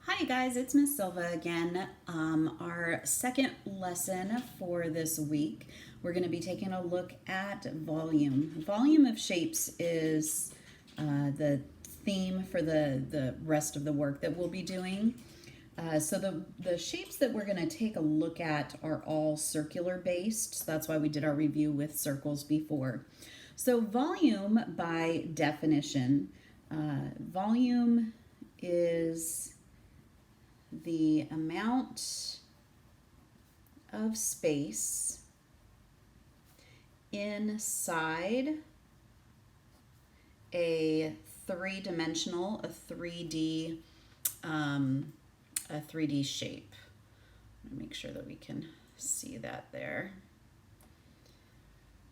Hi guys, it's Miss Silva again. Our second lesson for this week, we're going to be taking a look at volume. Volume of shapes is the theme for the rest of the work that we'll be doing. So the shapes that we're going to take a look at are all circular based. So that's why we did our review with circles before. So volume by definition, volume is the amount of space inside a three-dimensional, a 3D shape. Make sure that we can see that there.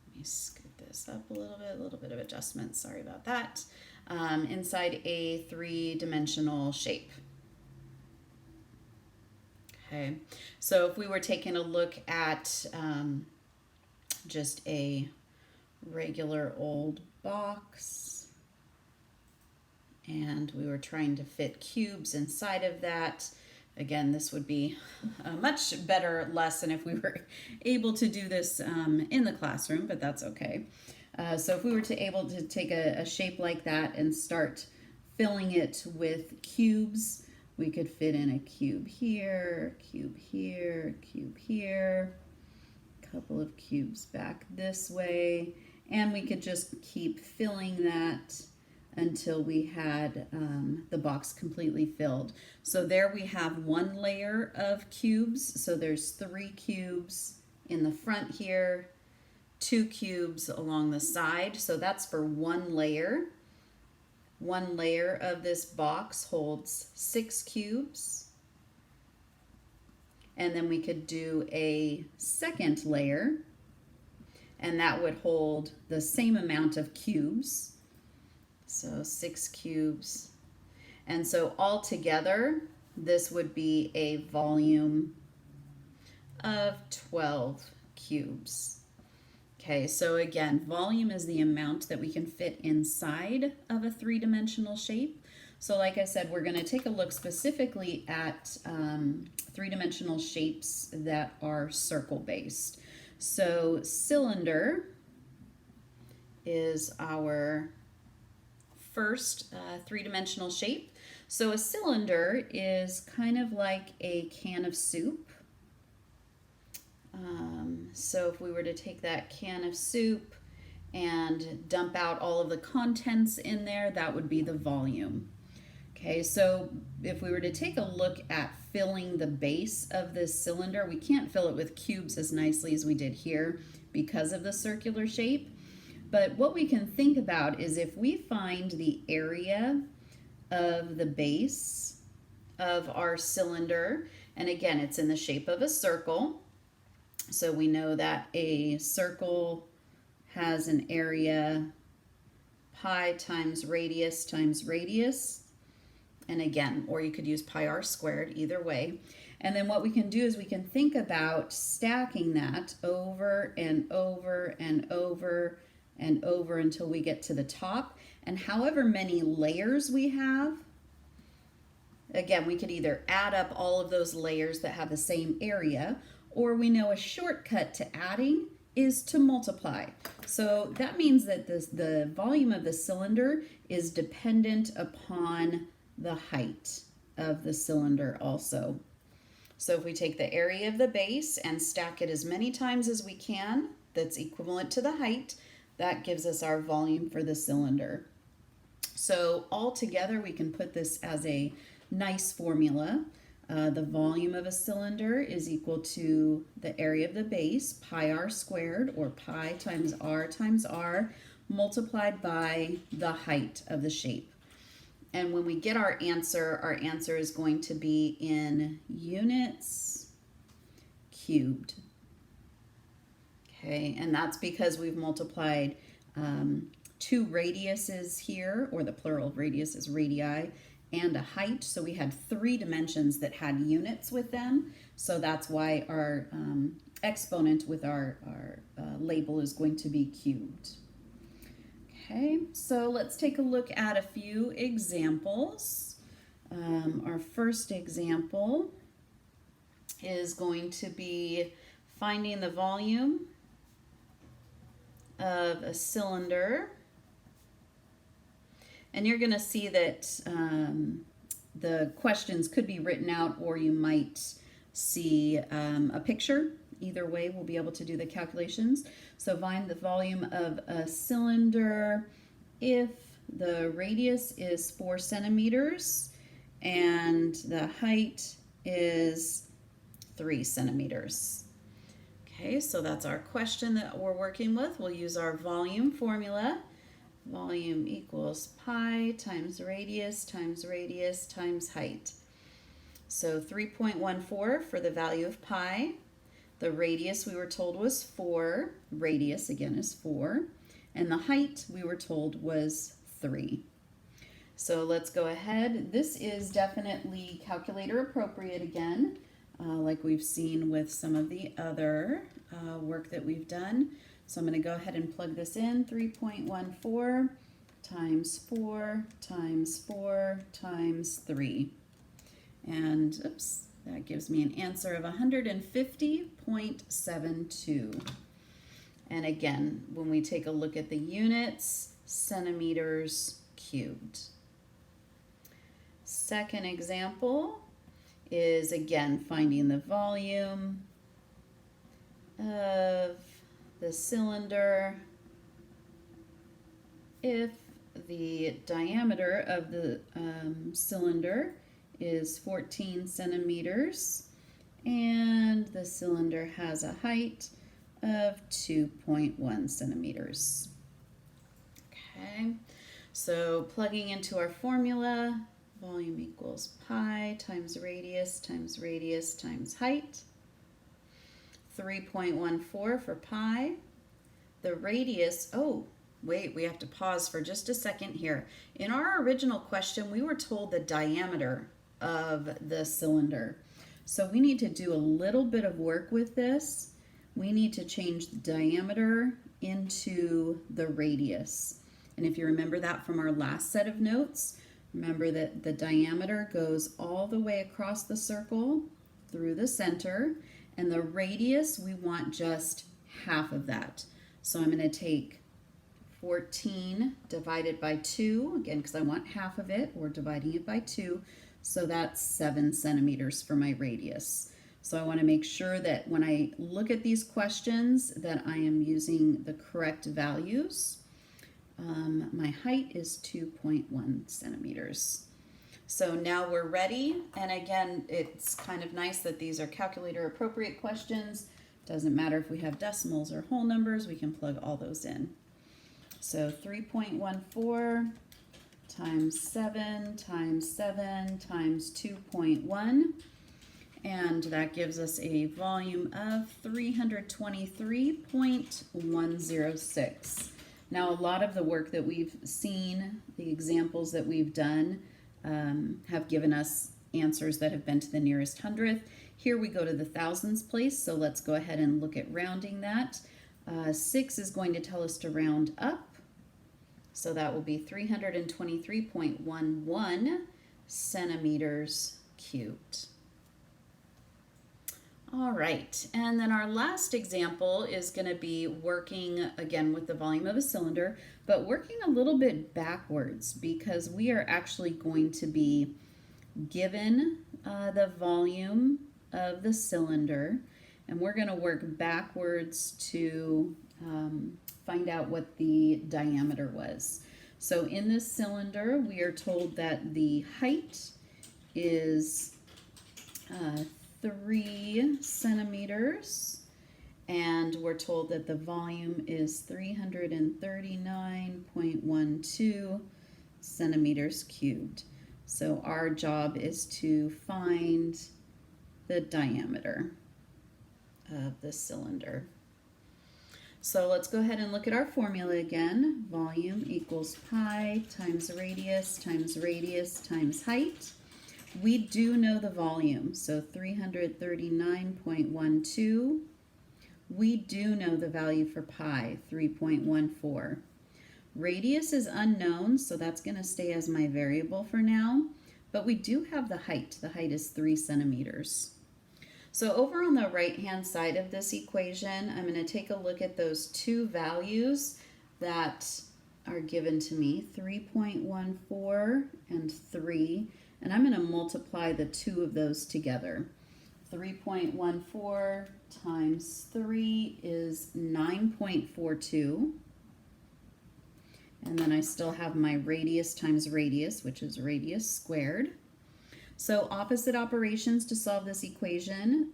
Let me scoot this up a little bit of adjustment. Sorry about that. Inside a three-dimensional shape. Okay, so if we were taking a look at just a regular old box and we were trying to fit cubes inside of that, again, this would be a much better lesson if we were able to do this in the classroom, but that's okay. So if we were able to take a shape like that and start filling it with cubes, we could fit in a cube here, cube here, cube here, a couple of cubes back this way, and we could just keep filling that until we had the box completely filled. So there we have one layer of cubes. So there's 3 cubes in the front here, 2 cubes along the side. So that's for one layer. One layer of this box holds 6 cubes. And then we could do a second layer, and that would hold the same amount of cubes. So 6 cubes. And so all together, this would be a volume of 12 cubes. Okay, so again, volume is the amount that we can fit inside of a three-dimensional shape. So like I said, we're going to take a look specifically at three-dimensional shapes that are circle-based. So cylinder is our first three-dimensional shape. So a cylinder is kind of like a can of soup. So if we were to take that can of soup and dump out all of the contents in there, that would be the volume. Okay, so if we were to take a look at filling the base of this cylinder, we can't fill it with cubes as nicely as we did here because of the circular shape. But what we can think about is if we find the area of the base of our cylinder, and again, it's in the shape of a circle. So we know that a circle has an area pi times radius. And again, or you could use pi r squared, either way. And then what we can do is we can think about stacking that over and over and over and over until we get to the top. And however many layers we have, again, we could either add up all of those layers that have the same area, or we know a shortcut to adding is to multiply. So that means that the volume of the cylinder is dependent upon the height of the cylinder also. So if we take the area of the base and stack it as many times as we can, that's equivalent to the height, that gives us our volume for the cylinder. So all together we can put this as a nice formula. The volume of a cylinder is equal to the area of the base, pi r squared, or pi times r, multiplied by the height of the shape. And when we get our answer is going to be in units cubed. Okay, and that's because we've multiplied 2 radiuses here, or the plural of radius is radii, and a height. So we had 3 dimensions that had units with them. So that's why our exponent with our label is going to be cubed. Okay, so let's take a look at a few examples. Our first example is going to be finding the volume of a cylinder. And you're going to see that the questions could be written out, or you might see a picture. Either way, we'll be able to do the calculations. So find the volume of a cylinder if the radius is 4 centimeters and the height is 3 centimeters. Okay, so that's our question that we're working with. We'll use our volume formula. Volume equals pi times radius times height. So 3.14 for the value of pi. The radius we were told was 4. Radius again is 4. And the height we were told was 3. So let's go ahead. This is definitely calculator appropriate again, like we've seen with some of the other work that we've done. So I'm going to go ahead and plug this in. 3.14 times 4 times 4 times 3. And oops, that gives me an answer of 150.72. And again, when we take a look at the units, centimeters cubed. Second example is again finding the volume of the cylinder if the diameter of the cylinder is 14 centimeters and the cylinder has a height of 2.1 centimeters. Okay, so plugging into our formula, volume equals pi times radius times height. 3.14 for pi. The radius, oh, wait, we have to pause for just a second here. In our original question, we were told the diameter of the cylinder. So we need to do a little bit of work with this. We need to change the diameter into the radius. And if you remember that from our last set of notes, remember that the diameter goes all the way across the circle through the center, and the radius, we want just half of that. So I'm going to take 14 divided by 2, again, because I want half of it, or dividing it by 2, so that's 7 centimeters for my radius. So I want to make sure that when I look at these questions that I am using the correct values. My height is 2.1 centimeters. So now we're ready, and again, it's kind of nice that these are calculator appropriate questions. Doesn't matter if we have decimals or whole numbers, we can plug all those in. So 3.14 times 7 times 7 times 2.1, and that gives us a volume of 323.106. Now, a lot of the work that we've seen, the examples that we've done, have given us answers that have been to the nearest hundredth. Here we go to the thousands place, so let's go ahead and look at rounding that. 6 is going to tell us to round up, so that will be 323.11 centimeters cubed. All right, and then our last example is going to be working again with the volume of a cylinder, but working a little bit backwards because we are actually going to be given the volume of the cylinder, and we're going to work backwards to find out what the diameter was. So in this cylinder, we are told that the height is 3 centimeters, and we're told that the volume is 339.12 centimeters cubed. So our job is to find the diameter of the cylinder. So let's go ahead and look at our formula again. Volume equals pi times radius times height. We do know the volume, so 339.12. We do know the value for pi, 3.14. Radius is unknown, so that's going to stay as my variable for now. but we do have the height. The height is 3 centimeters. So over on the right-hand side of this equation, I'm going to take a look at those two values that are given to me, 3.14 and 3, and I'm going to multiply the two of those together. 3.14 times 3 is 9.42. And then I still have my radius times radius, which is radius squared. So opposite operations to solve this equation.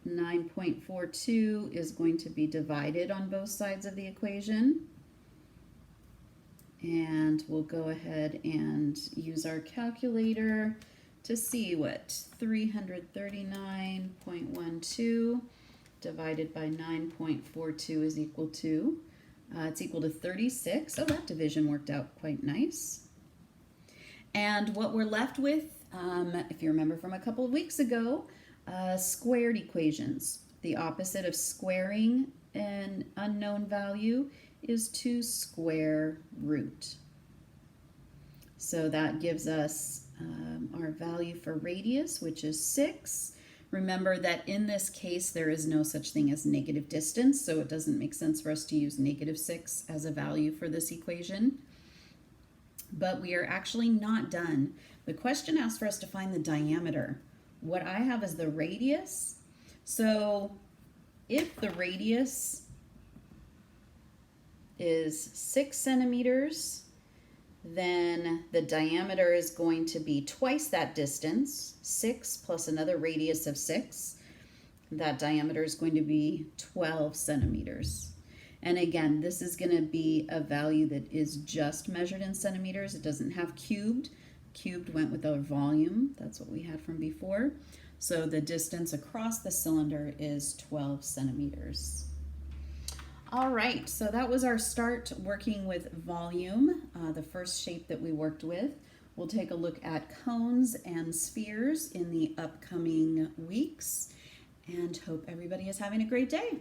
9.42 is going to be divided on both sides of the equation. And we'll go ahead and use our calculator to see what 339.12 divided by 9.42 is equal to. It's equal to 36. Oh, that division worked out quite nice. And what we're left with, if you remember from a couple of weeks ago, squared equations. The opposite of squaring an unknown value is to square root. So that gives us our value for radius, which is 6. Remember that in this case, there is no such thing as negative distance, so it doesn't make sense for us to use -6 as a value for this equation. But we are actually not done. The question asks for us to find the diameter. What I have is the radius. So if the radius is 6 centimeters, then the diameter is going to be twice that distance, 6 plus another radius of 6. That diameter is going to be 12 centimeters. And again, this is going to be a value that is just measured in centimeters. It doesn't have cubed. Cubed went with our volume. That's what we had from before. So the distance across the cylinder is 12 centimeters. All right, so that was our start working with volume, the first shape that we worked with. We'll take a look at cones and spheres in the upcoming weeks, and hope everybody is having a great day.